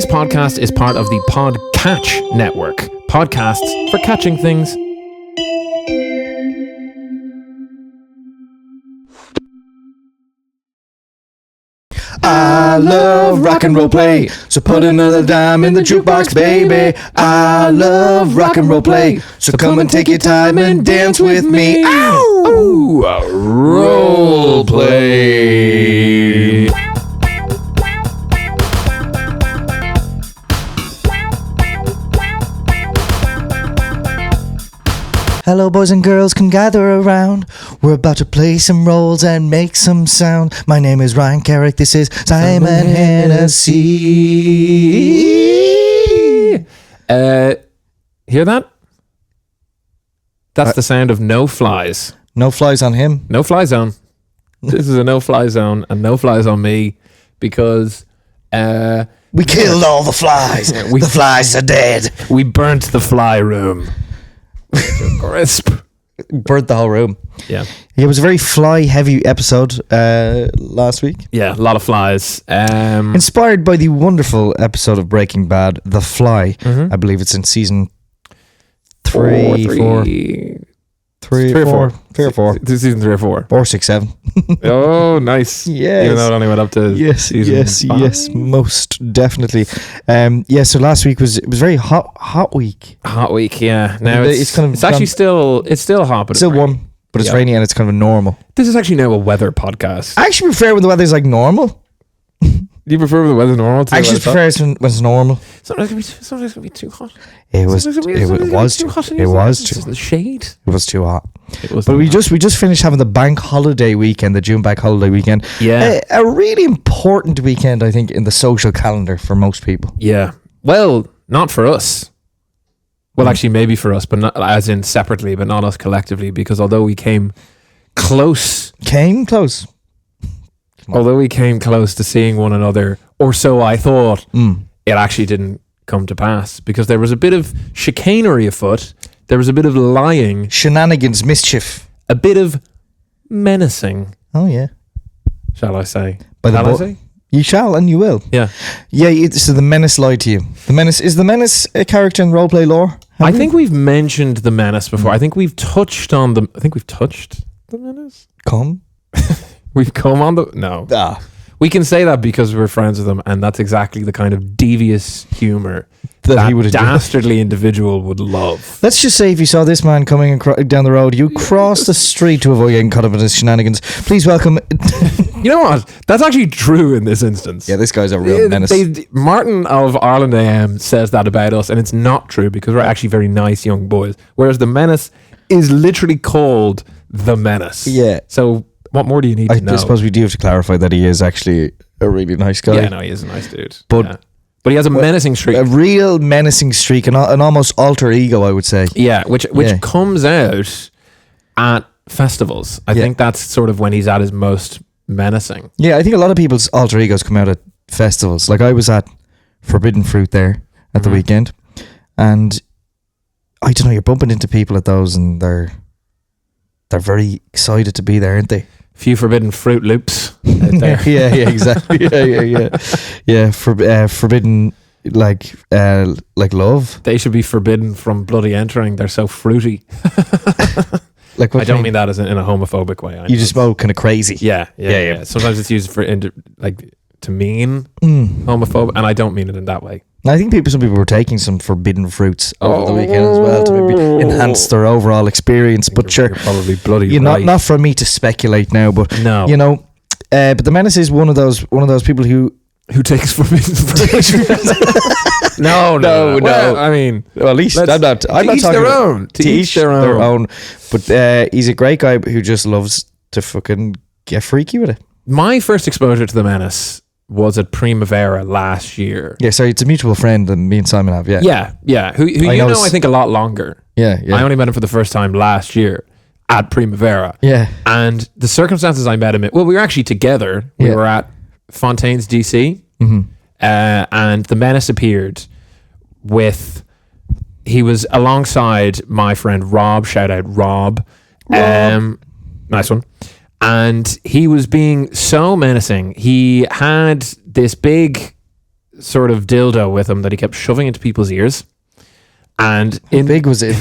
This podcast is part of the Podcatch network. Podcasts for catching things. I love rock and roll play, so put another dime in the jukebox, baby. I love rock and roll play, so come and take your time and dance with me. Ow! Ooh, role play. Hello, boys and girls, come gather around. We're about to play some roles and make some sound. My name is Ryan Carrick. This is Simon Hennessy. Hear that? That's the sound of no flies. No flies on him. No fly zone. This is a no fly zone, and no flies on me because We killed all the flies. The flies are dead. we burnt the fly room. Crisp. Burnt the whole room. Yeah. It was a very fly-heavy episode last week. Yeah, a lot of flies. Inspired by the wonderful episode of Breaking Bad, The Fly. I believe it's in season three or four. Season 3 or 4. Or 6, 7. Oh, nice. Yes. Even though it only went up to season 5. Yes, most definitely. So last week was very hot week. Hot week, yeah. Now it's actually still hot, but Still it's warm, but it's rainy and it's kind of normal. This is actually now a weather podcast. I actually prefer when the weather's like normal. Do you prefer when the weather's normal? I actually prefer it when it's normal. Sometimes it can be too hot. It was too hot. It was too The shade. It was too hot. But we just finished having the bank holiday weekend, the June bank holiday weekend. Yeah. A really important weekend, I think, in the social calendar for most people. Yeah. Well, not for us. Well, actually, maybe for us, but not as in separately, but not us collectively, because although we came close. Although we came close to seeing one another, or so I thought, it actually didn't come to pass because there was a bit of chicanery afoot. There was a bit of lying. Shenanigans, mischief. A bit of menacing. Oh, yeah. Shall I say? Shall I say? You shall and you will. Yeah. Yeah, so the Menace lied to you. Is the Menace a character in roleplay lore? I think we've mentioned the Menace before. I think we've touched the Menace. We've come on the... No. We can say that because we're friends with them, and that's exactly the kind of devious humour that he would dastardly individual would love. Let's just say if you saw this man coming down the road, you crossed the street to avoid getting caught up in his shenanigans. Please welcome... You know what? That's actually true in this instance. Yeah, this guy's a real menace. Martin of Ireland AM says that about us, and it's not true because we're actually very nice young boys. Whereas the Menace is literally called the Menace. Yeah. So... what more do you need to know? I suppose we do have to clarify that he is actually a really nice guy. Yeah, no, he is a nice dude. But he has a menacing streak. A real menacing streak, an almost alter ego, I would say. Yeah, which comes out at festivals. I think that's sort of when he's at his most menacing. Yeah, I think a lot of people's alter egos come out at festivals. Like I was at Forbidden Fruit there at the weekend, and I don't know, you're bumping into people at those and they're very excited to be there, aren't they? Few forbidden Fruit Loops out there. yeah, exactly. Yeah. Forbidden like love. They should be forbidden from bloody entering. They're so fruity. Like what I don't mean that as in a homophobic way. You just smoke kind of crazy. Yeah. Sometimes it's used for to mean homophobic, and I don't mean it in that way. I think some people were taking some forbidden fruits over the weekend as well to maybe enhance their overall experience. But sure, you're probably bloody right. Not for me to speculate now, but no, but the Menace is one of those people who takes forbidden fruit. No. Well, I mean, at least I'm not talking their own. To each their own. But he's a great guy who just loves to fucking get freaky with it. My first exposure to the Menace was at Primavera last year. Yeah, sorry, it's a mutual friend that me and Simon have. Yeah. Who I think a lot longer. Yeah. I only met him for the first time last year at Primavera. Yeah. And the circumstances I met him in, well, we were actually together. We were at Fontaine's DC, and the Menace appeared he was alongside my friend Rob. Shout out Rob. Nice one. And he was being so menacing. He had this big sort of dildo with him that he kept shoving into people's ears. And How big was it?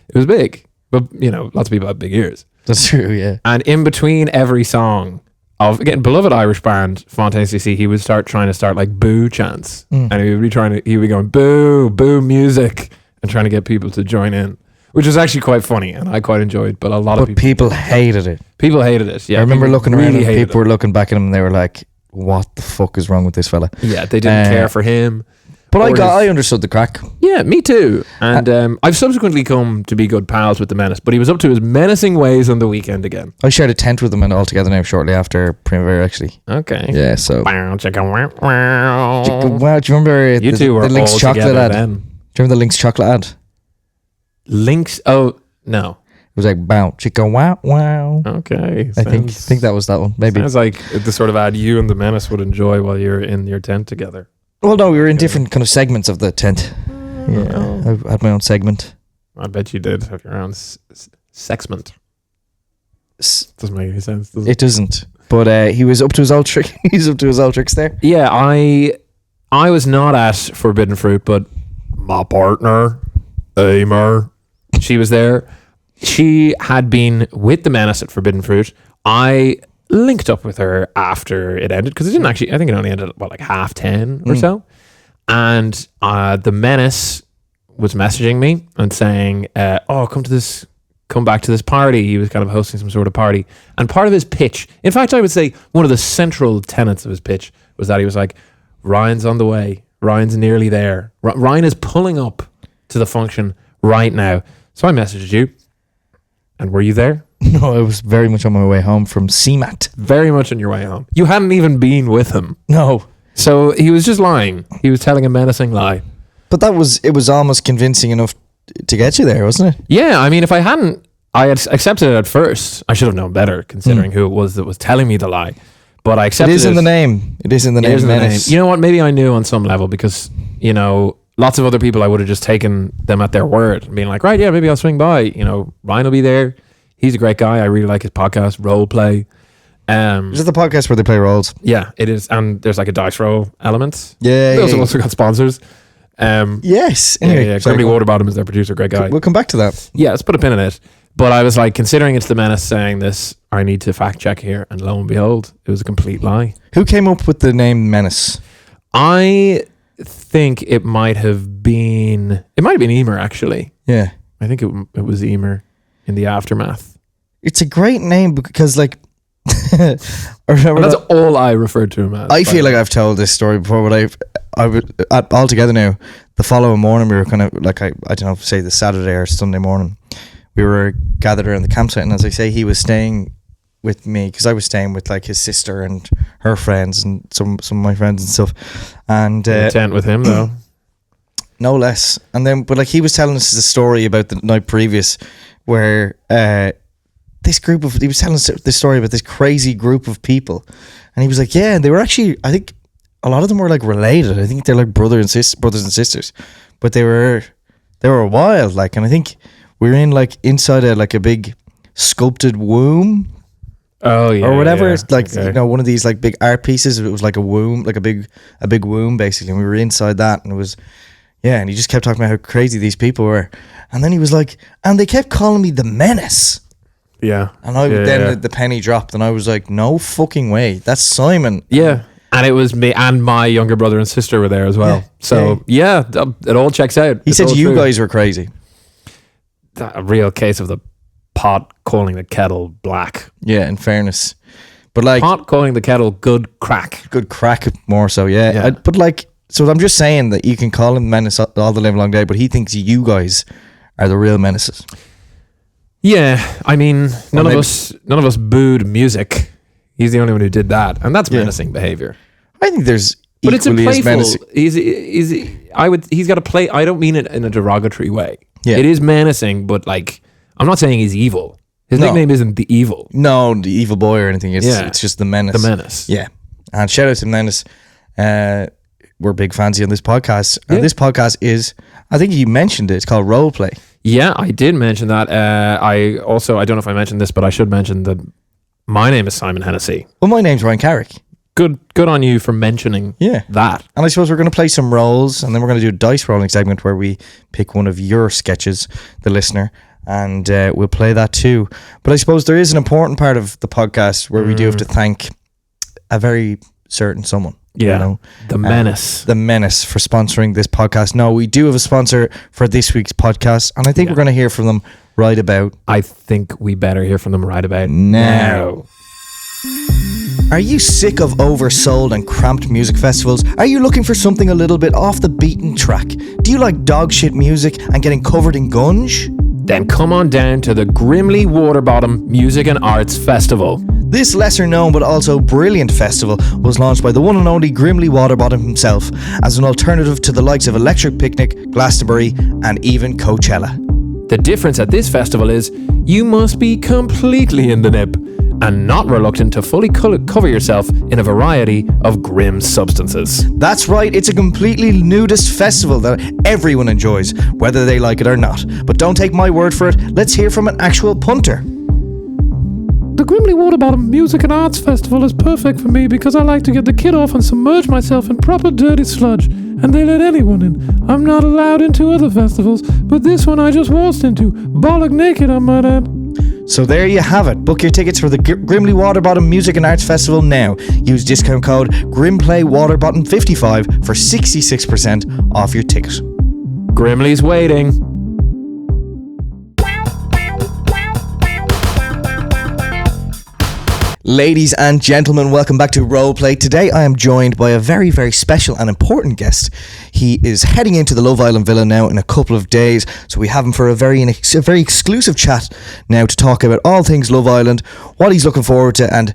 It was big, but lots of people have big ears. That's true, yeah. And in between every song of, again, beloved Irish band Fontaines DC, he would start like boo chants, and he would be going boo, boo music, and trying to get people to join in, which was actually quite funny, and I quite enjoyed. But a lot of people hated it. People hated it. Yeah, I remember looking around and people were looking back at him, and they were like, "What the fuck is wrong with this fella?" Yeah, they didn't care for him. But I understood the crack. Yeah, me too. And I've subsequently come to be good pals with the Menace, but he was up to his menacing ways on the weekend again. I shared a tent with him and all together now shortly after Primavera, actually. Okay. Yeah, so. Wow, do you remember you two were the Lynx all chocolate together ad? then. Do you remember the Lynx chocolate ad? Lynx? Oh, no. It was like, bow, chicka, wow, wow. Okay. I think that was that one, maybe. Sounds like the sort of ad you and the Menace would enjoy while you're in your tent together. Well, no, we were in different kind of segments of the tent. Yeah, I had my own segment. I bet you did have your own sexment. Doesn't make any sense, does it? It doesn't. But he was up to his old trick. He's up to his old tricks there. Yeah, I was not at Forbidden Fruit, but my partner, Emer, she was there. She had been with the Menace at Forbidden Fruit. I linked up with her after it ended, because it didn't actually, I think it only ended at like 10:30 or so. And the Menace was messaging me and saying, come back to this party. He was kind of hosting some sort of party. And part of his pitch, in fact, I would say one of the central tenets of his pitch was that he was like, Ryan's on the way. Ryan's nearly there. Ryan is pulling up to the function right now. So I messaged you. And were you there? No, I was very much on my way home from CMAT. Very much on your way home. You hadn't even been with him. No. So he was just lying. He was telling a menacing lie. But it was almost convincing enough to get you there, wasn't it? Yeah, I mean, if I had accepted it at first. I should have known better, considering who it was that was telling me the lie. But I accepted it. It is in the name. It is in the name. Menace. You know what? Maybe I knew on some level, because, lots of other people, I would have just taken them at their word and being like, right, yeah, maybe I'll swing by. Ryan will be there. He's a great guy. I really like his podcast, Role Play. Is it the podcast where they play roles? Yeah, it is. And there's like a dice roll element. Yeah. They also got sponsors. Yes. Anyway, yeah. Company Waterbottom is their producer, great guy. We'll come back to that. Yeah, let's put a pin in it. But I was like, considering it's the Menace saying this, I need to fact check here. And lo and behold, it was a complete lie. Who came up with the name Menace? I think it might have been Emer, actually. Yeah. I think it was Emer in the aftermath. It's a great name because, like, that's all I referred to him as. I feel like I've told this story before, but I would all together now. The following morning, we were kind of like, I don't know, say the Saturday or Sunday morning, we were gathered around the campsite, and as I say, he was staying with me because I was staying with like his sister and her friends and some of my friends and stuff. And tent with him though, no less. And then, but like he was telling us the story about the night previous, where he was telling us this story about this crazy group of people, and he was like, yeah, they were actually, I think a lot of them were like related. I think they're like brothers and sisters, but they were wild, like, and I think we were in like inside a big sculpted womb. Oh yeah, or whatever. Yeah. It's like one of these like big art pieces. It was like a womb, like a big womb basically. And we were inside that, and it was, yeah. And he just kept talking about how crazy these people were, and then he was like, and they kept calling me the Menace. Yeah, and the penny dropped, and I was like, no fucking way, that's Simon. Yeah, and it was me, and my younger brother and sister were there as well. So yeah, it all checks out. He said you guys were crazy. A real case of the pot calling the kettle black. Yeah, in fairness, but like pot calling the kettle good crack more so. Yeah. But like, so I'm just saying that you can call him Menace all the live long day, but he thinks you guys are the real menaces. Yeah, I mean, none of us booed music. He's the only one who did that, and that's menacing behavior. I think there's, but it's a playful. He's got to play. I don't mean it in a derogatory way. Yeah, it is menacing, but like, I'm not saying he's evil. His nickname isn't the Evil. No, the evil boy or anything. It's just the Menace. The Menace. Yeah, and shout out to Menace. We're big fans on this podcast, and this podcast is, I think you mentioned it. It's called Role Play. Yeah, I did mention that. I don't know if I mentioned this, but I should mention that my name is Simon Hennessy. Well, my name's Ryan Carrick. good on you for mentioning that. And I suppose we're going to play some roles, and then we're going to do a dice rolling segment where we pick one of your sketches, the listener, and we'll play that too. But I suppose there is an important part of the podcast where we do have to thank a very certain someone. Yeah, you know? the Menace. The Menace for sponsoring this podcast. No, we do have a sponsor for this week's podcast, and I think we're going to hear from them right about... I think we better hear from them right about now. Are you sick of oversold and cramped music festivals? Are you looking for something a little bit off the beaten track? Do you like dog shit music and getting covered in gunge? Then come on down to the Grimley Waterbottom Music and Arts Festival. This lesser known but also brilliant festival was launched by the one and only Grimley Waterbottom himself as an alternative to the likes of Electric Picnic, Glastonbury and even Coachella. The difference at this festival is you must be completely in the nip and not reluctant to fully cover yourself in a variety of grim substances. That's right, it's a completely nudist festival that everyone enjoys, whether they like it or not. But don't take my word for it, let's hear from an actual punter. The Grimley Waterbottom Music and Arts Festival is perfect for me because I like to get the kid off and submerge myself in proper dirty sludge, and they let anyone in. I'm not allowed into other festivals, but this one I just waltzed into, bollock naked I might add. So there you have it. Book your tickets for the Grimley Waterbottom Music and Arts Festival now. Use discount code GrimplayWaterbottom55 for 66% off your ticket. Grimley's waiting. Ladies and gentlemen, welcome back to Roleplay. Today I am joined by a very, very special and important guest. He is heading into the Love Island Villa now in a couple of days, so we have him for a very exclusive chat now to talk about all things Love Island, what he's looking forward to, and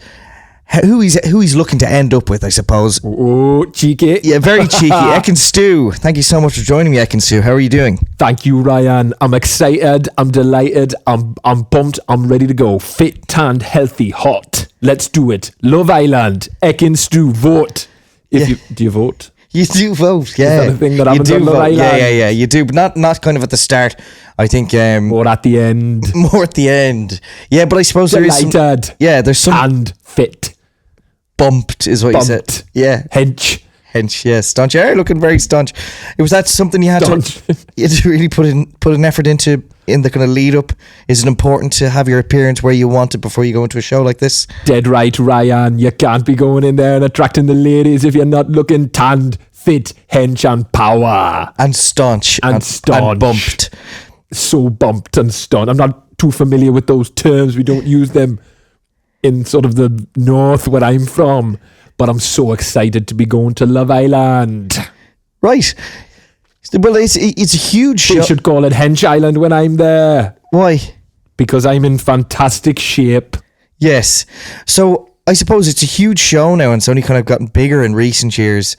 who he's looking to end up with, I suppose. Oh, cheeky. Yeah, very cheeky. Ekin-Stu, thank you so much for joining me, Ekin-Stu. How are you doing? Thank you, Ryan. I'm excited. I'm delighted. I'm pumped. I'm ready to go. Fit, tanned, healthy, hot. Let's do it. Love Island. Ekin-Stu, vote. Do you vote? You do vote, yeah. Is that a thing that happens on Love Island? Yeah, you do, but not kind of at the start. I think more at the end. More at the end. Yeah, but I suppose delighted. There is some... Yeah, there's some... And fit. Bumped is what you said. Yeah. Hench, yeah. Staunch. Yeah, looking very staunch. Was that something you had to really put an effort into in the kind of lead up? Is it important to have your appearance where you want it before you go into a show like this? Dead right, Ryan. You can't be going in there and attracting the ladies if you're not looking tanned, fit, hench and power. And staunch. And bumped. So bumped and staunch. I'm not too familiar with those terms. We don't use them in sort of the north where I'm from, but I'm so excited to be going to Love Island. Right. Well, it's a huge show. They should call it Hench Island when I'm there. Why? Because I'm in fantastic shape. Yes. So I suppose it's a huge show now, and it's only kind of gotten bigger in recent years.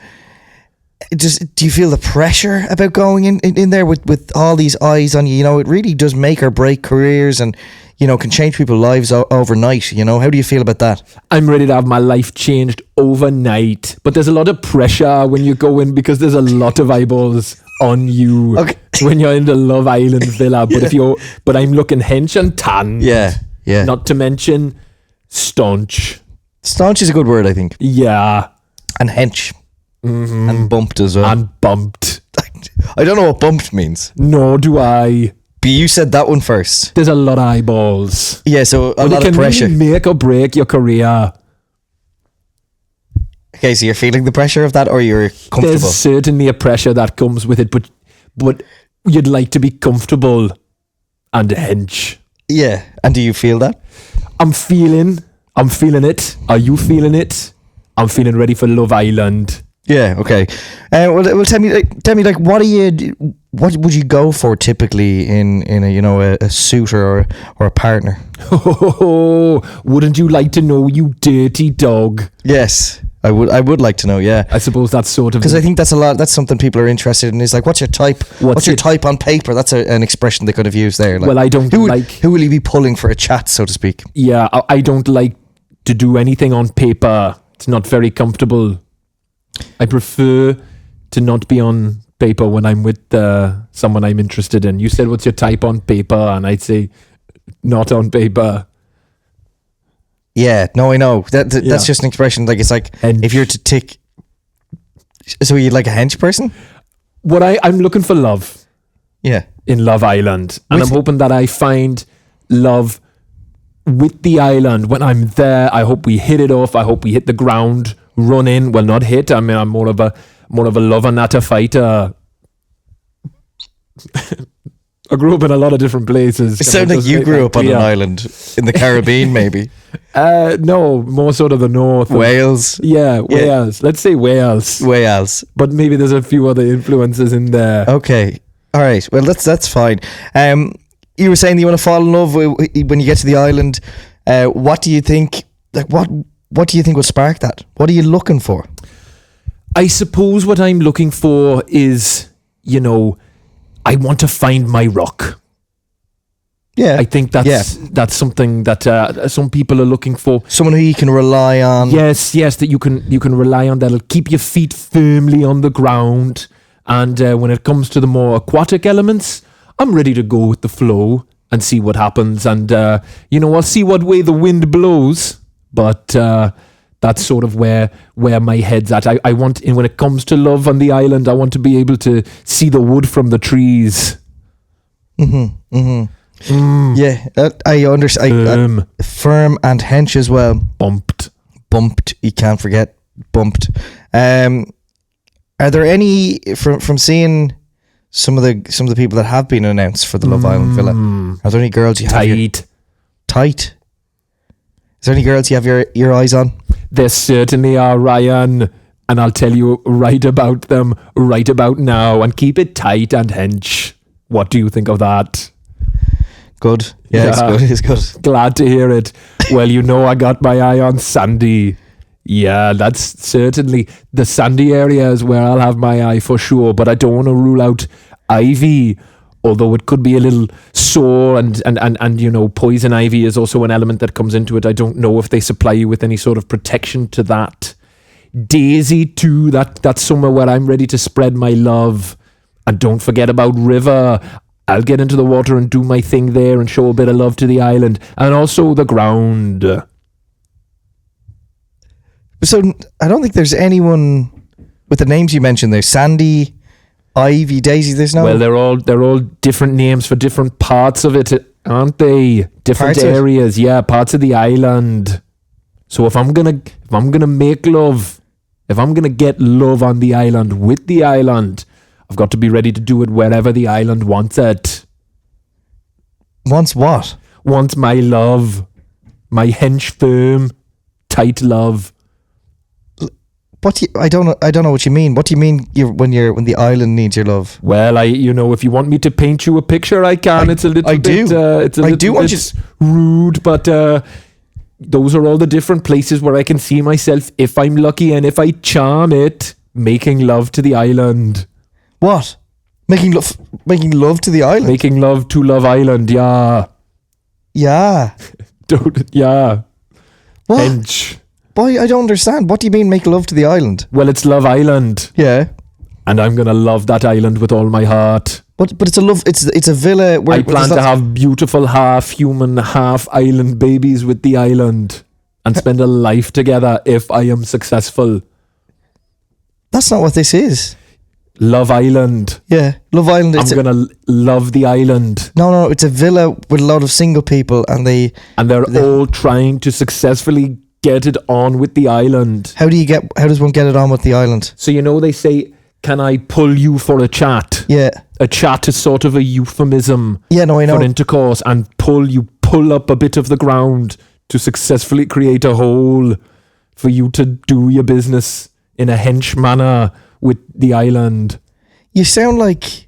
Do you feel the pressure about going in there with all these eyes on you? You know, it really does make or break careers, and you know, can change people's lives overnight. You know, how do you feel about that? I'm ready to have my life changed overnight, but there's a lot of pressure when you go in because there's a lot of eyeballs on you when you're in the Love Island Villa. But I'm looking hench and tanned. Yeah. Not to mention staunch. Staunch is a good word, I think. Yeah. And hench. Mm-hmm. And bumped as well. And bumped. I don't know what bumped means. Nor do I. But you said that one first. There's a lot of eyeballs. Yeah, so a lot of pressure. It can really make or break your career. Okay, so you're feeling the pressure of that, or you're comfortable? There's certainly a pressure that comes with it, but you'd like to be comfortable and hench. Yeah, and do you feel that? I'm feeling it. Are you feeling it? I'm feeling ready for Love Island. Yeah, okay. Well, tell me, like, what would you go for typically in a suitor or a partner? Oh, wouldn't you like to know, you dirty dog? Yes, I would like to know. Yeah, I suppose that's sort of, because I think that's something people are interested in. Is like, what's your type? What's your type on paper? That's an expression they could have used there. Like, well, I don't who will he be pulling for a chat, so to speak? Yeah, I don't like to do anything on paper. It's not very comfortable. I prefer to not be on paper when I'm with someone I'm interested in. You said, what's your type on paper? And I'd say, not on paper. Yeah, no, I know. That's just an expression. Like, it's like, if you're to tick... So you'd like a hench person? I'm looking for love. Yeah. In Love Island. And I'm hoping that I find love with the island. When I'm there, I hope we hit it off. I hope we hit the ground, run in. Well, not hit. I mean, I'm more of a lover, not a fighter. I grew up in a lot of different places. It sounds like you grew up on an island in the Caribbean, maybe. No, more sort of the north. Wales. Yeah, Wales. Let's say Wales. Wales. But maybe there's a few other influences in there. Okay. All right. Well, that's fine. You were saying that you want to fall in love when you get to the island. What do you think? Like, what do you think will spark that? What are you looking for? I suppose what I'm looking for is, I want to find my rock. Yeah, I think that's something that some people are looking for. Someone who you can rely on. Yes, that you can rely on. That'll keep your feet firmly on the ground. And when it comes to the more aquatic elements, I'm ready to go with the flow and see what happens. And I'll see what way the wind blows. But that's sort of where my head's at. I want, when it comes to love on the island, I want to be able to see the wood from the trees. Yeah, I understand. Firm and hench as well. Bumped. You can't forget bumped. Are there any from seeing some of the people that have been announced for the Love Island villa? Are there any girls you have tight? Is there any girls you have your eyes on? There certainly are, Ryan, and I'll tell you right about them right about now. And keep it tight and hench. What do you think of that? Good. Yeah, it's good. Glad to hear it. Well, I got my eye on Sandy. Yeah, that's certainly the Sandy area is where I'll have my eye for sure. But I don't want to rule out Ivy, although it could be a little sore and poison ivy is also an element that comes into it. I don't know if they supply you with any sort of protection to that. Daisy too, that's somewhere where I'm ready to spread my love. And don't forget about River. I'll get into the water and do my thing there and show a bit of love to the island. And also the ground. So I don't think there's anyone with the names you mentioned there. Sandy, Ivy, Daisy, there's no... Well, they're all different names for different parts of it, aren't they? Different areas, yeah, parts of the island. So if I'm gonna make love, if I'm gonna get love on the island with the island, I've got to be ready to do it wherever the island wants it. Wants what? Wants my love. My hench firm, tight love. I don't know what you mean. What do you mean when the island needs your love? Well, if you want me to paint you a picture, I can. It's a little bit rude, but those are all the different places where I can see myself, if I'm lucky and if I charm it, making love to the island. What? Making love to the island? Making love to Love Island, yeah. Yeah. Yeah. What? Hench. Boy, I don't understand. What do you mean make love to the island? Well, it's Love Island. Yeah. And I'm going to love that island with all my heart. But it's a villa where... I plan to have beautiful half-human, half-island babies with the island and spend a life together if I am successful. That's not what this is. Love Island. Yeah, Love Island. I'm going to love the island. No, it's a villa with a lot of single people and they're all trying to successfully get it on with the island. How does one get it on with the island? So they say, can I pull you for a chat? Yeah. A chat is sort of a euphemism I know. For intercourse, and you pull up a bit of the ground to successfully create a hole for you to do your business in a hench manner with the island. You sound like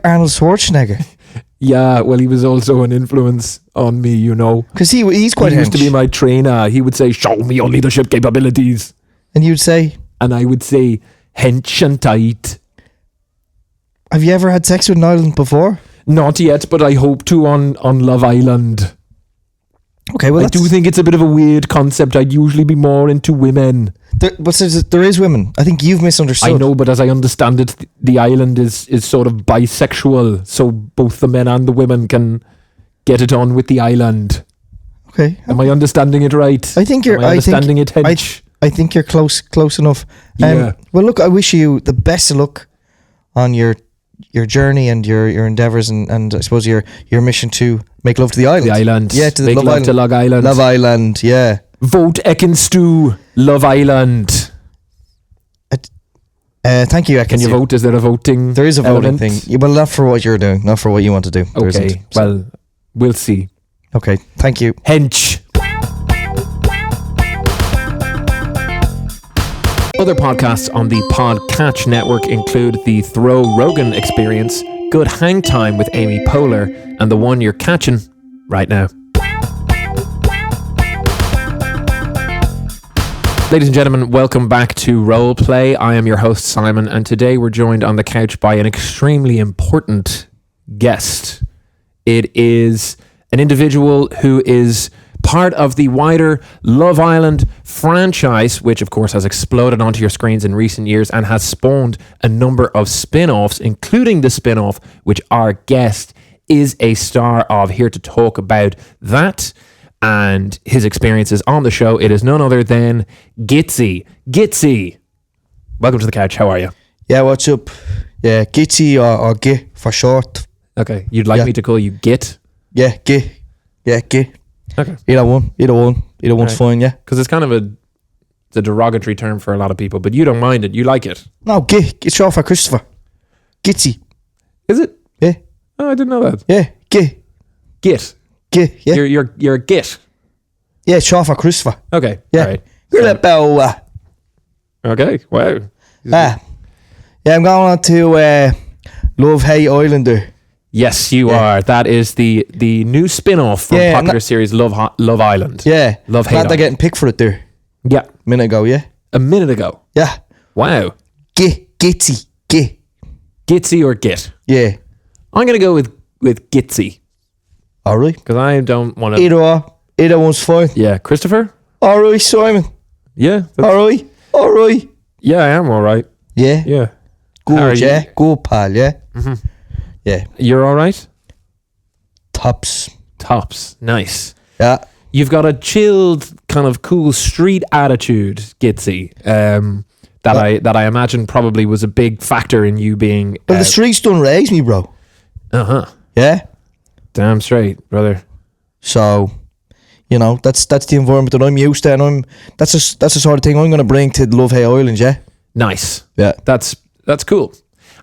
Arnold Schwarzenegger. Yeah, well, he was also an influence on me, Because he's quite hench. He used to be my trainer. He would say, show me your leadership capabilities. And you'd say? And I would say, hench and tight. Have you ever had sex with an island before? Not yet, but I hope to on Love Island. Okay, well, I do think it's a bit of a weird concept. I'd usually be more into women. There is women. I think you've misunderstood. I know, but as I understand it, the island is sort of bisexual, so both the men and the women can get it on with the island. Okay. Am I understanding it right? I think you're. Am I understanding it, Hench? I think you're close enough. Yeah. Well, look, I wish you the best of luck on your journey and your endeavours and I suppose your mission to make love to the island. The island. Yeah, to the Make Love love Island. to Log Island. Love Island, yeah. Vote Ekin-Stu, Love Island. Thank you, Ekin-Stu. Can you vote? Is there a voting? There is a voting element? thing. Yeah, well, not for what you're doing, not for what you want to do. There Okay, isn't. well, we'll see. Okay, thank you. Hench. Other podcasts on the Podcatch network include the Throw Rogan Experience, Good Hang Time with Amy Poehler, and the one you're catching right now. Ladies and gentlemen, welcome back to Roleplay. I am your host, Simon, and today we're joined on the couch by an extremely important guest. It is an individual who is part of the wider Love Island franchise, which of course has exploded onto your screens in recent years and has spawned a number of spin-offs, including the spin-off which our guest is a star of. Here to talk about that and his experiences on the show, it is none other than Gitsy. Gitsy, welcome to the couch. How are you? Yeah, what's up? Yeah, Gitsy or Git for short. Okay, you'd like me to call you Git? Yeah, Git. Yeah, Git. Okay. Either one's fine, yeah. Because it's kind of it's a derogatory term for a lot of people, but you don't mind it. You like it. No, Git. It's short for Christopher. Gitsy. Is it? Yeah. Oh, I didn't know that. Yeah, Git. Git. Git, yeah. You're a Git. Yeah, it's short for Christopher. Okay. Yeah. All right. Okay. Wow. Yeah, I'm going on to Love Hate Islander. Yes, you are. That is the new spin-off from popular series Love Island. Yeah. Love Hate Glad Island. they're getting picked for it there. Yeah. A minute ago, yeah. A minute ago. Yeah. Wow. Gitsy. Git. Gitsy or Git? Yeah. I'm going to go with Gitsy. Alright. Because I don't want to... Either one's fine. Yeah. Christopher? Alright, Simon. Yeah. Alright. Yeah, I am all right. Yeah. Yeah. Good, yeah. Good, pal, yeah. Mm-hmm. Yeah. You're all right? Tops. Nice. Yeah. You've got a chilled, kind of cool street attitude, Gitsy, that I imagine probably was a big factor in you being... Well, the streets don't raise me, bro. Uh-huh. Yeah. Damn straight, brother. So, you know, that's the environment that I'm used to, and that's the sort of thing I'm going to bring to Love Hate Island, yeah? Nice. Yeah. That's cool.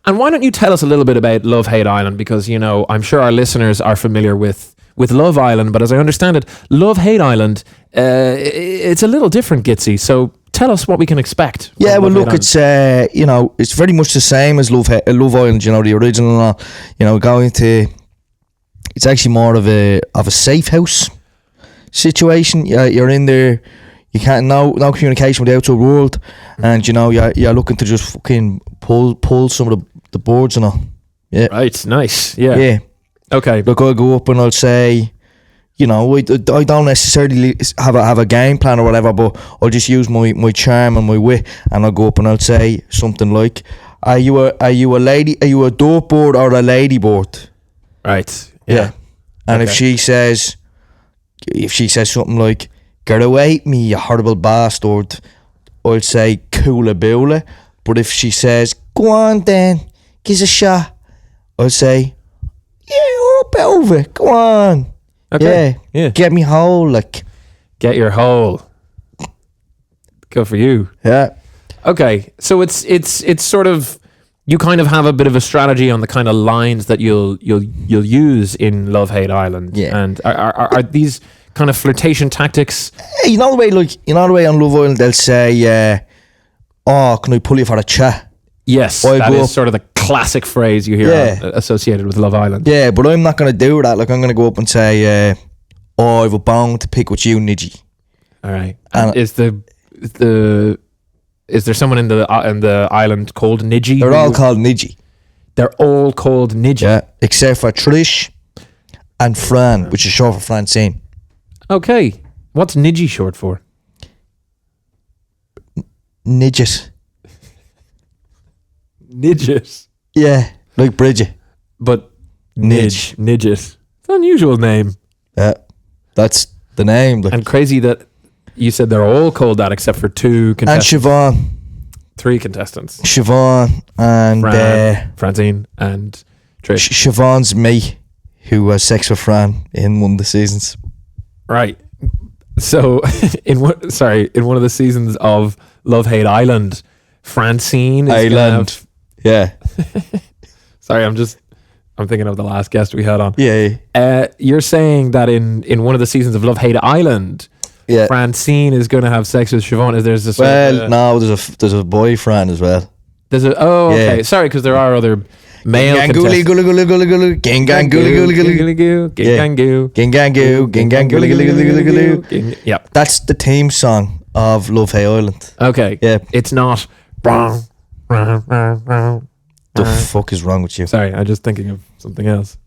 And why don't you tell us a little bit about Love Hate Island? Because, you know, I'm sure our listeners are familiar with Love Island, but as I understand it, Love Hate Island, it's a little different, Gitsy. So tell us what we can expect. Yeah, well, look, it's you know, it's very much the same as Love Island. You know, the original. You know, going to, it's actually more of a safe house situation. You're in there. You can't no communication with the outside world, and you know you're looking to just fucking pull some of the boards and all. Yeah. Right. Nice. Yeah. Yeah. Okay. Look, I'll go up and I'll say, you know, I don't necessarily have a game plan or whatever, but I'll just use my charm and my wit, and I'll go up and I'll say something like, "Are you a lady? Are you a dope board or a lady board?" Right. Yeah. And if she says something like, "Get away me, you horrible bastard," I'll say "Coola-boola." But if she says, "Go on then, give us a shot," I'll say, "Yeah, up over, go on." Okay. Yeah. Get me whole, like. Get your hole. Go for you. Yeah. Okay. So it's sort of, you kind of have a bit of a strategy on the kind of lines that you'll use in Love Hate Island. Yeah. And are these kind of flirtation tactics? Hey, you know the way on Love Island they'll say, "Oh, can I pull you for a chat?" Yes, that is sort of the classic phrase you hear associated with Love Island. Yeah, but I'm not going to do that. Like, I'm going to go up and say, "Oh, I've a bone to pick with you, Nidgy." All right. And is there someone in the island called Nidgy? They're all called Nidgy. They're all called Nidgy. Yeah, except for Trish and Fran, which is short for Francine. Okay. What's Nidgy short for? Nidget. Nidget. Yeah, like Bridget. But Nidget. It's an unusual name. Yeah, that's the name. Like. And crazy that you said they're all called that except for 2 contestants. And Siobhan. 3 contestants. Siobhan and Francine and Trish. Siobhan's mate who has sex with Fran in one of the seasons. Right. So in one of the seasons of Love Hate Island, Francine is yeah. Sorry, I'm thinking of the last guest we had on. Yeah. You're saying that in one of the seasons of Love Hate Island, Francine is going to have sex with Siobhan. There's a boy Fran as well. Okay. Sorry, because there are other male contestants. Yep. That's the theme song of Love Hate Island. Okay. Yeah. It's not. The fuck is wrong with you? Sorry, I'm just thinking of something else.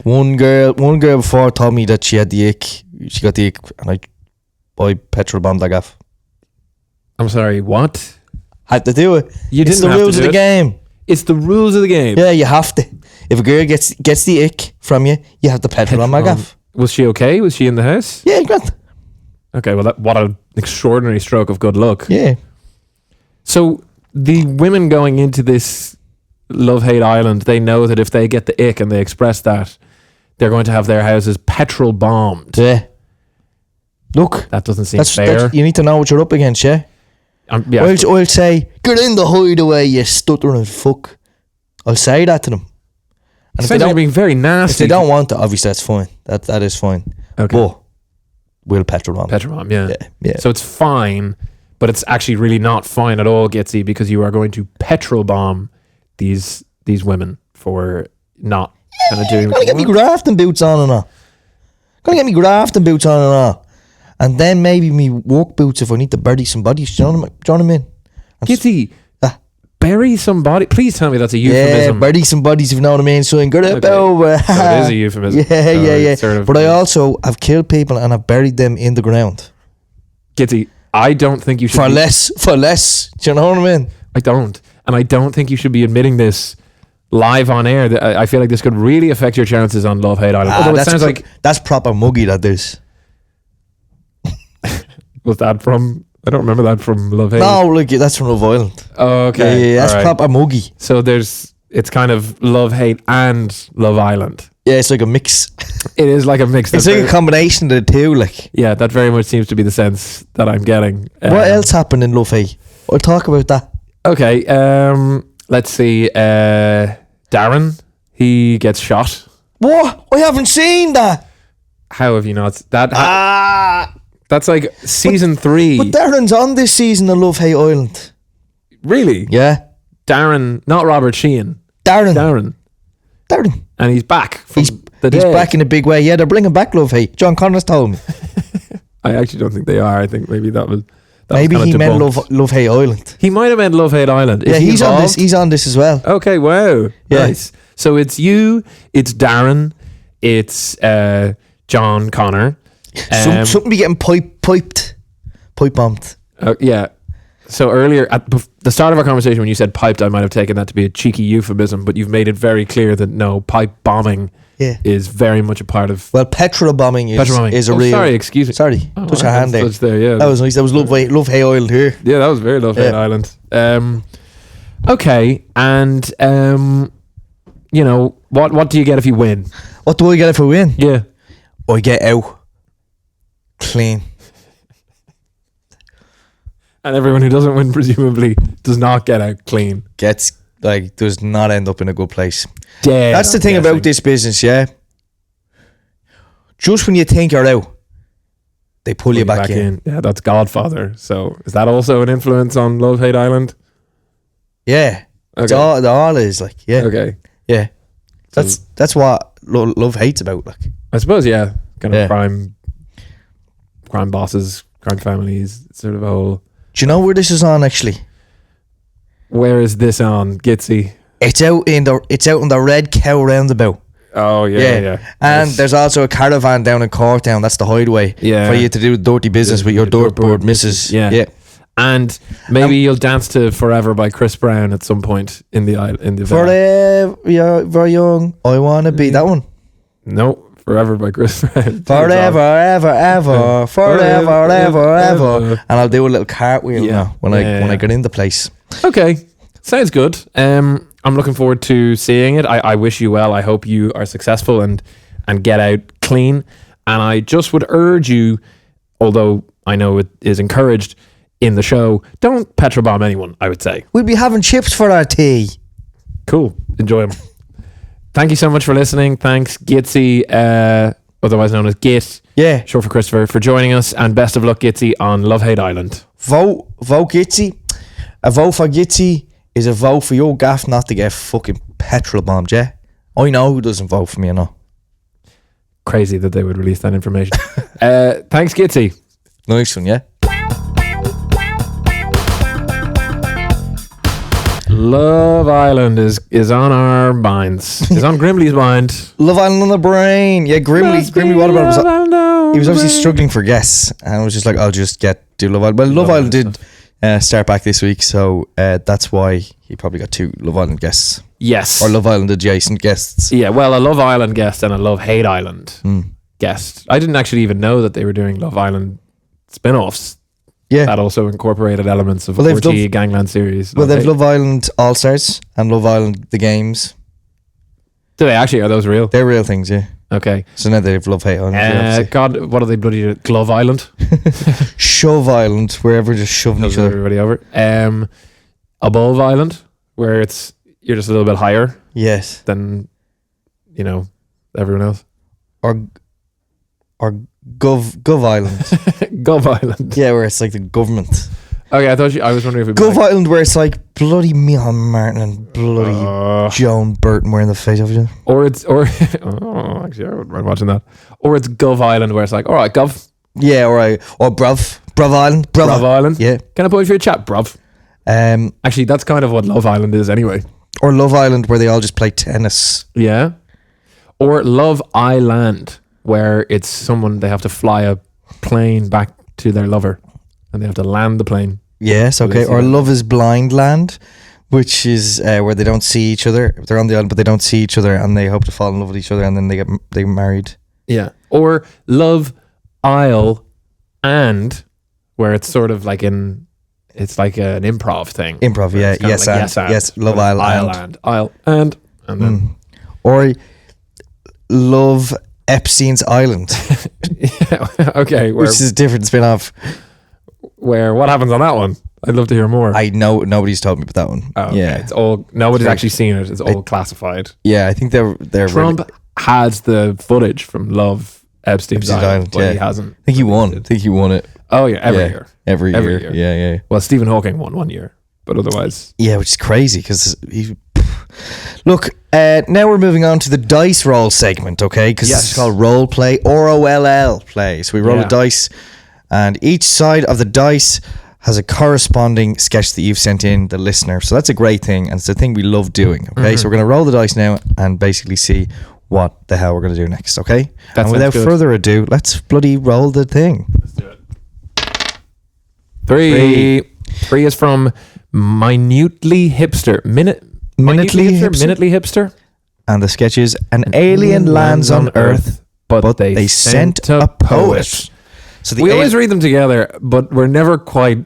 One girl before told me that she had the ick. She got the ick, and I petrol bombed that gaff. I'm sorry, what? Had to do it. It's the rules of the game. It's the rules of the game. Yeah, you have to. If a girl gets the ick from you, you have to petrol on my gaff. Was she okay? Was she in the house? Yeah, great. Okay, well, what an extraordinary stroke of good luck. Yeah. So the women going into this Love Hate Island, they know that if they get the ick and they express that, they're going to have their houses petrol bombed. Yeah. Look, that doesn't seem fair. You need to know what you're up against, yeah? I'll say, get in the hideaway, you stuttering fuck. I'll say that to them. And if they're being very nasty. If they don't want it, obviously that's fine. That is fine. Okay. But we'll petrol bomb. Petrol bomb, yeah. Yeah. So it's fine, but it's actually really not fine at all, Gitsy, because you are going to petrol bomb these women for not kind of doing. Gonna get me grafting boots on and all. And then maybe me work boots if I need to bury some bodies. Do you know what I mean? Gitsy, bury some body. Please tell me that's a euphemism. Yeah, bury some bodies if you know what I mean. So, so it is a euphemism. Yeah. Sort of, but I also have killed people and I've buried them in the ground. Gitsy, I don't think you should for less. Do you know what I mean? I don't. And I don't think you should be admitting this live on air. I feel like this could really affect your chances on Love Hate Island. Although it sounds like that's proper muggy. That is. Was that from? I don't remember that from Love Hate. No, look, that's from Love Island. Oh, okay. Yeah, that's proper muggy. So it's kind of Love Hate and Love Island. Yeah, it's like a mix. It is like a mix. It's like a combination of the two. Like, yeah, that very much seems to be the sense that I'm getting. What else happened in Love Hate? We'll talk about that. Okay, let's see. Darren, he gets shot. What? I haven't seen that. How have you not? That's like season 3. But Darren's on this season of Love Hate Island. Really? Yeah. Darren, not Robert Sheehan. Darren. And he's back. He's back in a big way. Yeah, they're bringing back Love Hate. John Connors told me. I actually don't think they are. I think maybe that was. Maybe he meant Love Hate Island. He might have meant Love Hate Island. Yeah, he's on this. He's on this as well. Okay, wow, yeah. Nice. So it's you, it's Darren, it's John Connor. Something be getting pipe bombed. Yeah. So earlier at the start of our conversation, when you said piped, I might have taken that to be a cheeky euphemism, but you've made it very clear that no, pipe bombing is very much a part of. Well, petrol bombing is a real. Sorry, excuse me. Sorry, touch your hand there. Touch there, yeah. That was nice. That was Love Hate Island here. Yeah, that was very Love Hate Island. Okay, and you know what do you get if you win? What do I get if I win? Yeah, I get out clean. And everyone who doesn't win presumably does not get out clean. Does not end up in a good place. Dead, that's the thing about this business, yeah. Just when you think you're out, they pull you back in. Yeah, that's Godfather. So is that also an influence on Love Hate Island? Yeah. Okay. The all is like, yeah. Okay. Yeah. That's what Love Hate's about, like. I suppose, yeah. Kind of crime bosses, crime families, sort of a whole. Do you know where this is on actually? Where is this on, Gitsy? It's out in the Red Cow roundabout. Oh yeah. And there's also a caravan down in Corktown. That's the hideaway. Yeah. For you to do dirty business with your dirtboard missus. Yeah. And maybe you'll dance to "Forever" by Chris Brown at some point in the Forever young, I wanna be that one. No, Forever by Chris Brown. Forever, ever, ever, forever, ever, ever. And I'll do a little cartwheel now when I get in the place. Okay, sounds good. I'm looking forward to seeing it. I wish you well. I hope you are successful and get out clean. And I just would urge you, although I know it is encouraged in the show, don't petrol bomb anyone, I would say. We'll be having chips for our tea. Cool. Enjoy them. Thank you so much for listening. Thanks, Gitsy, otherwise known as Git. Yeah. Short for Christopher, for joining us. And best of luck, Gitsy, on Love Hate Island. Vote Gitsy. A vote for Gitsy is a vote for your gaff not to get fucking petrol bombed, yeah? I know who doesn't vote for me, I know. Crazy that they would release that information. Thanks, Gitsy. Nice one, yeah? Love Island is on our minds. Is on Grimley's mind. Love Island on the brain. Yeah, Grimley Waterboard he was obviously struggling for guests, and was just like, I'll just do Love Island. Well, Love Island did start back this week, so that's why he probably got 2 Love Island guests. Yes. Or Love Island adjacent guests. Yeah, well, a Love Island guest and a Love Hate Island guest. I didn't actually even know that they were doing Love Island spin-offs. Yeah. That also incorporated elements of RT Gangland series. Well, they've Love Island All-Stars and Love Island The Games. Do they actually? Are those real? They're real things, yeah. Okay. So now they have Love Hate Island. God, what are they bloody do? Glove Island? Shove Island, where everyone's just shoving each other. Everybody over. Above Island, where you're just a little bit higher. Yes. Than, everyone else. Or Gov Island. Gov Island. Yeah, where it's like the government. Okay, I was wondering if it Gov Island, where it's like bloody Micheál Martin and bloody Joan Burton wearing the face of each other. Actually, I wouldn't mind watching that. Or it's Gov Island, where it's like, all right, Gov. Yeah, all right. Or Bruv Island. Bruv Island. Yeah. Can I put you for a chat, bruv? Actually, that's kind of what Love Island is anyway. Or Love Island, where they all just play tennis. Yeah. Or Love Island, where it's someone, they have to fly a plane back to their lover and they have to land the plane. Yes, okay. Or Love is Blind Land, which is where they don't see each other. They're on the island, but they don't see each other, and they hope to fall in love with each other, and then they get married. Yeah. Or Love Isle, and where it's sort of like it's like an improv thing. Improv, yeah. Yes, like and. Yes, Love Isle and then. Or Love Epstein's Island. Yeah, okay. Which is a different spin-off. Where, what happens on that one? I'd love to hear more. I know, nobody's told me about that one. Oh, okay. Yeah. It's all, nobody's actually seen it. It's all classified. Yeah, I think they're Trump really has the footage from Love Epstein's Island, but he hasn't. I think he won it. Oh yeah, every year. Every year. Yeah. Well, Stephen Hawking won one year, but otherwise. Yeah, which is crazy because he... Look, now we're moving on to the dice roll segment, okay? Because this is called role play, ROLL play. So we roll a dice, and each side of the dice has a corresponding sketch that you've sent in, the listener. So that's a great thing, and it's a thing we love doing, okay? So we're going to roll the dice now and basically see what the hell we're going to do next, okay? And without further ado, let's bloody roll the thing. Let's do it. Three is from Minutely Hipster. Minutely Hipster. And the sketch is: an alien lands on Earth, but they sent a poet. So we always read them together, but we're never quite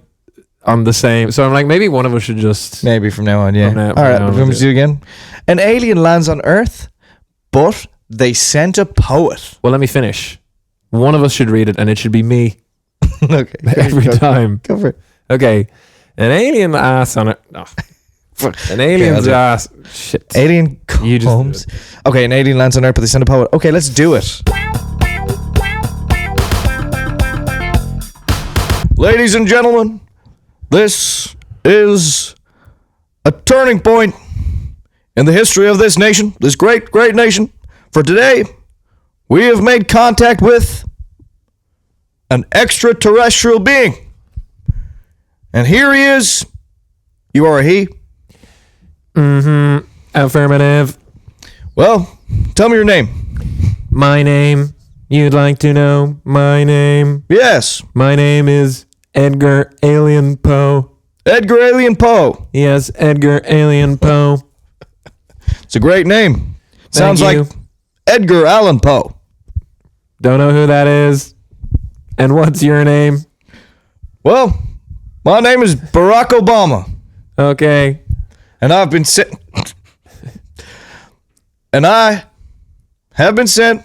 on the same. So I'm like, maybe one of us should just... Maybe from now on, yeah. All right, we're going to do it again. An alien lands on Earth, but they sent a poet. Well, let me finish. One of us should read it, and it should be me. Okay. Every time. Go for it. Okay. An alien ass on it. Oh. An alien's ass. Shit. Alien comes. Okay, an alien lands on Earth, but they send a poet. Okay, let's do it. Ladies and gentlemen, this is a turning point in the history of this nation, this great, great nation. For today, we have made contact with an extraterrestrial being. And here he is. You are a he. Mm-hmm. Affirmative. Well, tell me your name. My name. You'd like to know my name? Yes. My name is Edgar Alien Poe. Edgar Alien Poe. Yes, Edgar Alien Poe. It's a great name. Sounds like Edgar Allan Poe. Don't know who that is. And what's your name? Well, my name is Barack Obama. Okay. And I've been sent... and I have been sent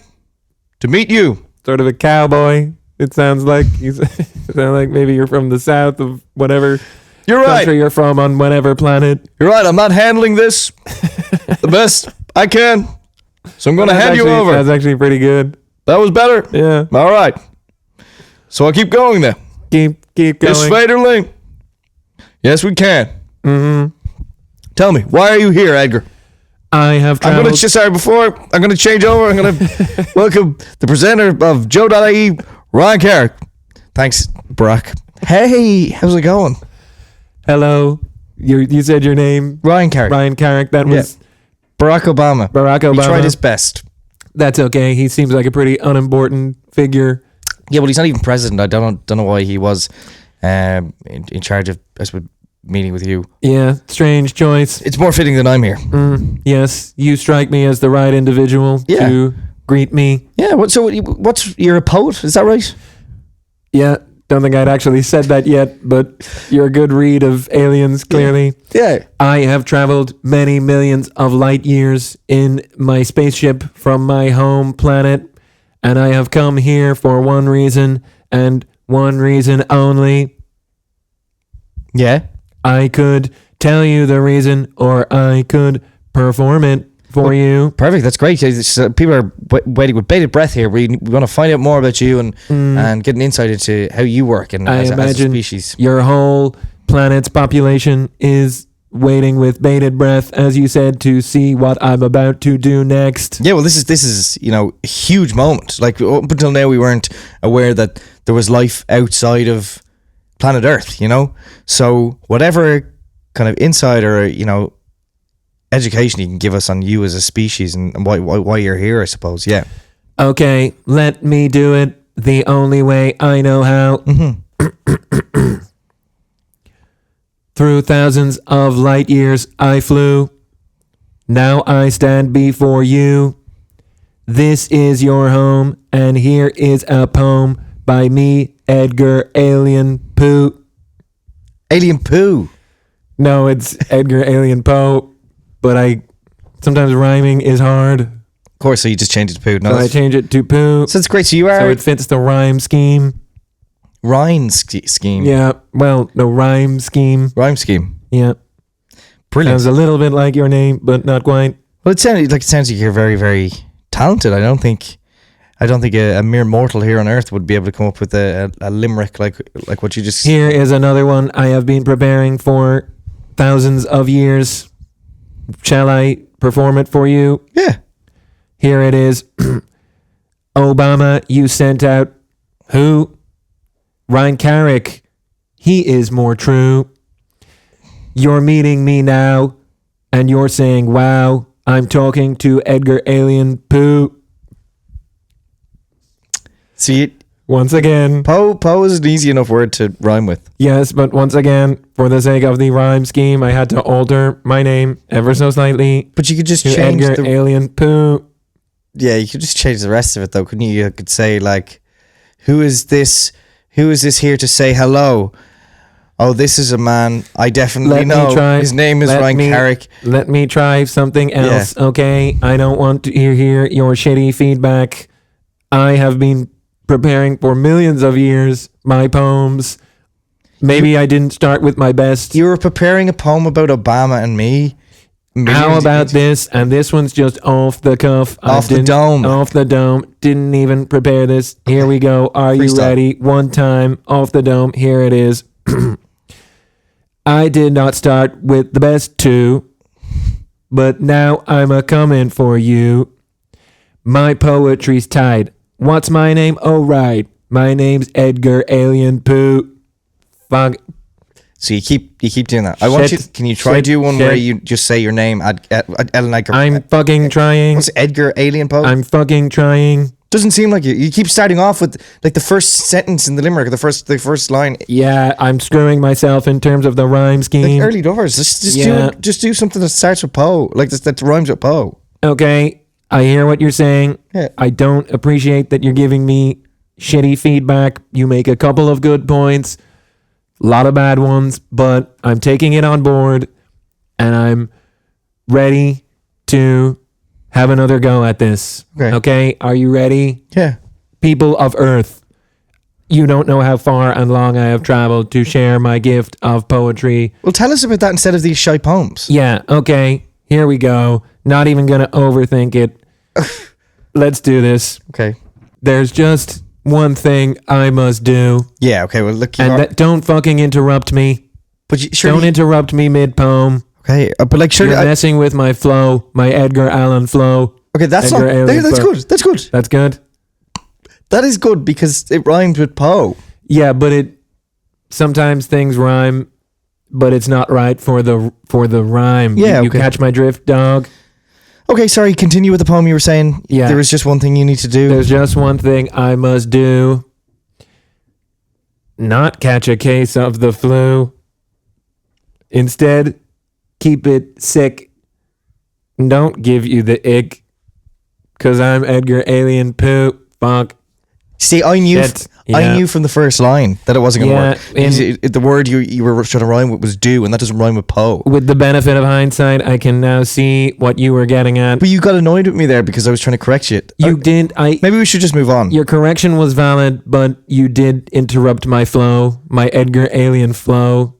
to meet you. Sort of a cowboy. It sounds like maybe you're from the south of whatever You're right. country you're from on whatever planet. You're right. I'm not handling this the best I can. So I'm going to hand you over. That's actually pretty good. That was better? Yeah. All right. So I'll keep going then. Keep going. Miss Vaderling. Yes, we can. Mm-hmm. Tell me, why are you here, Edgar? I have traveled. I'm going to change over. I'm going to welcome the presenter of Joe.ie, Ryan Carrick. Thanks, Barack. Hey, how's it going? Hello. You said your name? Ryan Carrick. Ryan Carrick. That was Barack Obama. He tried his best. That's okay. He seems like a pretty unimportant figure. Yeah, well, he's not even president. I don't know why he was in charge of, I suppose, meeting with you. Yeah, strange choice. It's more fitting that I'm here. Yes, you strike me as the right individual to greet me. Yeah, you're a poet, is that right? Yeah, don't think I'd actually said that yet, but you're a good read of aliens, clearly. Yeah. I have traveled many millions of light years in my spaceship from my home planet, and I have come here for one reason, and one reason only. Yeah. I could tell you the reason, or I could perform it for you. Perfect. That's great. People are waiting with bated breath here. We want to find out more about you and get an insight into how you work and as a species. Your whole planet's population is waiting with bated breath, as you said, to see what I'm about to do next. Yeah, well, this is a huge moment. Like, up until now, we weren't aware that there was life outside of planet Earth, So whatever kind of insight or, education you can give us on you as a species and why you're here, I suppose. Yeah. Okay, let me do it the only way I know how. Mm-hmm. Through thousands of light years I flew. Now I stand before you. This is your home, and here is a poem by me, Edgar Alien Poe. Alien Poe? No, it's Edgar Alien Poe, but sometimes rhyming is hard. Of course, so you just change it to Poe. No, so I change it to Poe. So it's great. So it fits the rhyme scheme. Rhyme scheme? Yeah, well, no, rhyme scheme. Rhyme scheme. Yeah. Brilliant. Sounds a little bit like your name, but not quite. Well, it sounds like you're very, very talented. I don't think a mere mortal here on Earth would be able to come up with a limerick like what you just... Here is another one I have been preparing for thousands of years. Shall I perform it for you? Yeah. Here it is. Obama, you sent out who? Ryan Carrick. He is more true. You're meeting me now, and you're saying, wow, I'm talking to Edgar Alien Poe. See, once again, Poe is an easy enough word to rhyme with. Yes, but once again, for the sake of the rhyme scheme, I had to alter my name ever so slightly. But you could just change Edgar Alien Poe. Yeah, you could just change the rest of it, though, couldn't you? You could say, like, who is this here to say hello? Oh, this is a man I definitely know. His name is Ryan Carrick. Let me try something else, okay? I don't want to hear your shitty feedback. I have been preparing for millions of years my poems. Maybe I didn't start with my best. You were preparing a poem about Obama and me? How about this? And this one's just off the cuff. Off the dome. Off the dome. Didn't even prepare this. Here we go. Are you ready? One time. Off the dome. Here it is. I did not start with the best two, but now I'm a-coming for you. My poetry's tied. What's my name? Oh, right. My name's Edgar Alien Poe. Fuck. So you keep doing that. I want you. Can you try do one where you just say your name? I'm fucking trying. What's Edgar Alien Poe? I'm fucking trying. Doesn't seem like you. You keep starting off with like the first sentence in the limerick, the first line. Yeah, I'm screwing myself in terms of the rhyme scheme. Like early doors. Just do something that starts with Poe, like that rhymes with Poe. Okay, I hear what you're saying. Yeah. I don't appreciate that you're giving me shitty feedback. You make a couple of good points, a lot of bad ones, but I'm taking it on board and I'm ready to have another go at this. Okay? Are you ready? Yeah. People of Earth, you don't know how far and long I have traveled to share my gift of poetry. Well, tell us about that instead of these shy poems. Yeah, okay. Here we go. Not even going to overthink it. Let's do this. Okay. There's just one thing I must do. Yeah, okay. Well, look, don't fucking interrupt me. But don't interrupt me mid-poem. Okay, but like, You're messing with my flow, my Edgar Allen flow. Okay, that's Edgar Alien that's Poe. good. That's good. That's good? That is good because it rhymes with Poe. Yeah, but sometimes things rhyme, but it's not right for the rhyme. Yeah, you catch my drift, dog? Okay, sorry, continue with the poem you were saying. Yeah. There is just one thing you need to do. There's just one thing I must do. Not catch a case of the flu. Instead, keep it sick. Don't give you the ick. Because I'm Edgar Alien Poe. Fuck. See, I knew Shit. Yeah. I knew from the first line that it wasn't going to work. Yeah, The word you were trying to rhyme with was do, and that doesn't rhyme with Poe. With the benefit of hindsight, I can now see what you were getting at. But you got annoyed with me there because I was trying to correct you. You did. Maybe we should just move on. Your correction was valid, but you did interrupt my flow, my Edgar Alien flow.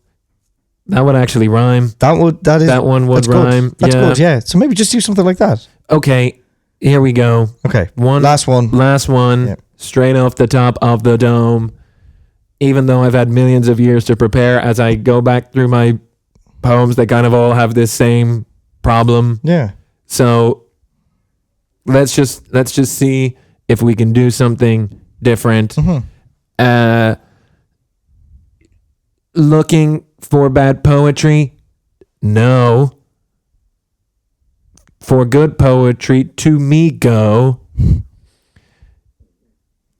That would actually rhyme. That one would rhyme. Good. That's good, yeah. So maybe just do something like that. Okay, here we go. Okay, Last one. Yeah. Straight off the top of the dome. Even though I've had millions of years to prepare, as I go back through my poems, they kind of all have this same problem. Yeah. So let's just see if we can do something different. Mm-hmm. Looking for bad poetry? No. For good poetry, to me go.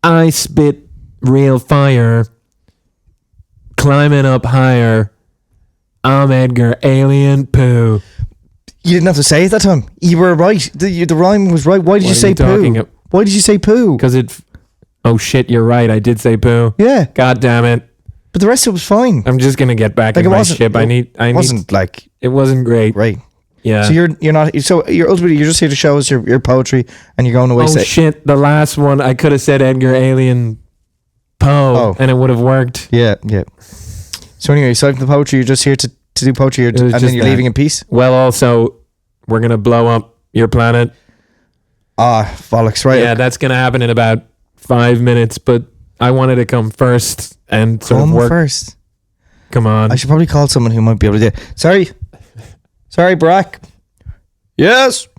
I spit real fire, climbing up higher. I'm Edgar Alien Poe. You didn't have to say it that time. You were right. The rhyme was right. Why did you say poo? Why did you say poo? Because oh shit, you're right. I did say poo. Yeah. God damn it. But the rest of it was fine. I'm just gonna get back in my ship. It wasn't great. Right. Yeah. So you're ultimately just here to show us your poetry, and you're going away. Oh shit! The last one I could have said Edgar Alien Poe, and it would have worked. Yeah, yeah. So anyway, aside from the poetry, you're just here to do poetry, and then you're leaving in peace. Well, also, we're gonna blow up your planet. Bollocks! Right? Yeah, that's gonna happen in about 5 minutes. But I wanted to come first and sort of work first. Come on! I should probably call someone who might be able to do it. Sorry, Barack. Yes.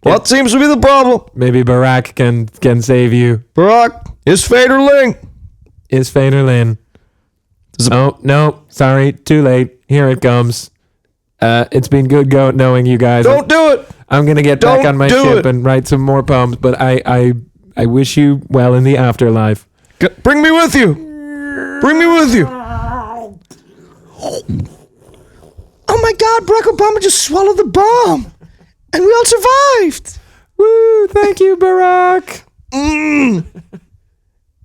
What seems to be the problem? Maybe Barack can save you. Barack, is Faderling? Is Faderlin? Oh, no. Sorry. Too late. Here it comes. It's been good knowing you guys. Don't do it. I'm going to get back on my ship and write some more poems, but I wish you well in the afterlife. Bring me with you. Bring me with you. Oh my God, Barack Obama just swallowed the bomb. And we all survived. Woo, thank you, Barack.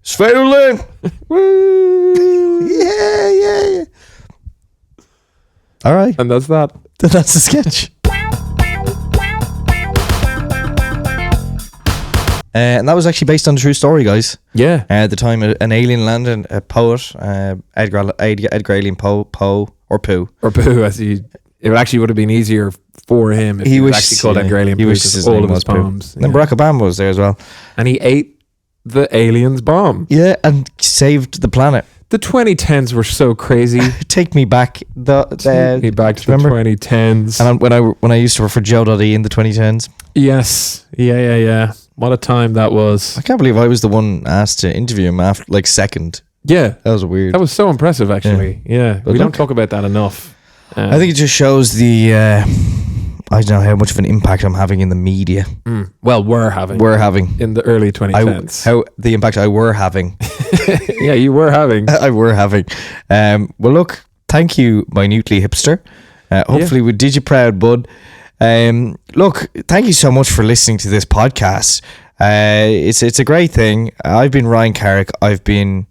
Faderling. Woo. Yeah. All right. And that's that. That's the sketch. And that was actually based on a true story, guys. Yeah. At the time, an alien landed, a poet, Edgar Alien Poe, or Pooh. Or Pooh, it actually would have been easier for him if he was actually called Edgar Alien Poe because all of his poems. And then Barack Obama was there as well. And he ate the alien's bomb. Yeah, and saved the planet. The 2010s were so crazy. Take me back. Take me back to the 2010s. And when I used to work for Joe.e in the 2010s. Yes. Yeah. What a time that was. I can't believe I was the one asked to interview him after, second. Yeah. That was weird. That was so impressive, actually. Yeah. We don't talk about that enough. I think it just shows the, I don't know how much of an impact I'm having in the media. Well, we're having. In the early 2010s. How the impact I were having. Yeah, you were having. I were having. Well, look, thank you, minutely hipster. Hopefully we did you proud, bud. Look, thank you so much for listening to this podcast. It's a great thing. I've been Ryan Carrick. I've been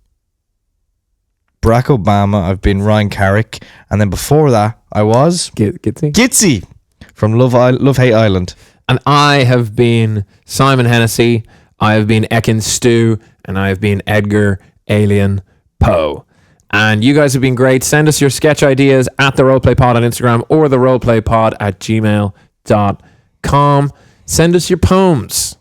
Barack Obama. I've been Ryan Carrick, and then before that, I was Gitsy from Love Hate Island, and I have been Simon Hennessy. I have been Ekin-Stu, and I have been Edgar Alien Poe. And you guys have been great. Send us your sketch ideas at the Roleplay Pod on Instagram or the roleplaypod@gmail.com. Send us your poems.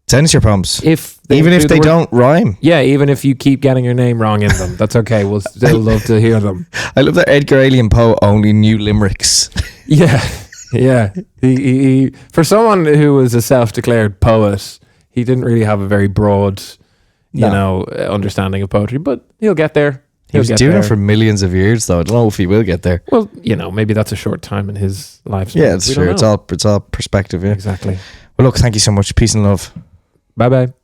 Send us your poems. Even if they don't rhyme. Yeah, even if you keep getting your name wrong in them. That's okay. We'll still love to hear them. I love that Edgar Alien Poe only knew limericks. Yeah. Yeah. He for someone who was a self-declared poet, he didn't really have a very broad, understanding of poetry, but he'll get there. He was doing it for millions of years, though. I don't know if he will get there. Well, maybe that's a short time in his life. Yeah, it's true. It's all perspective. Yeah, exactly. Well, look, thank you so much. Peace and love. Bye-bye.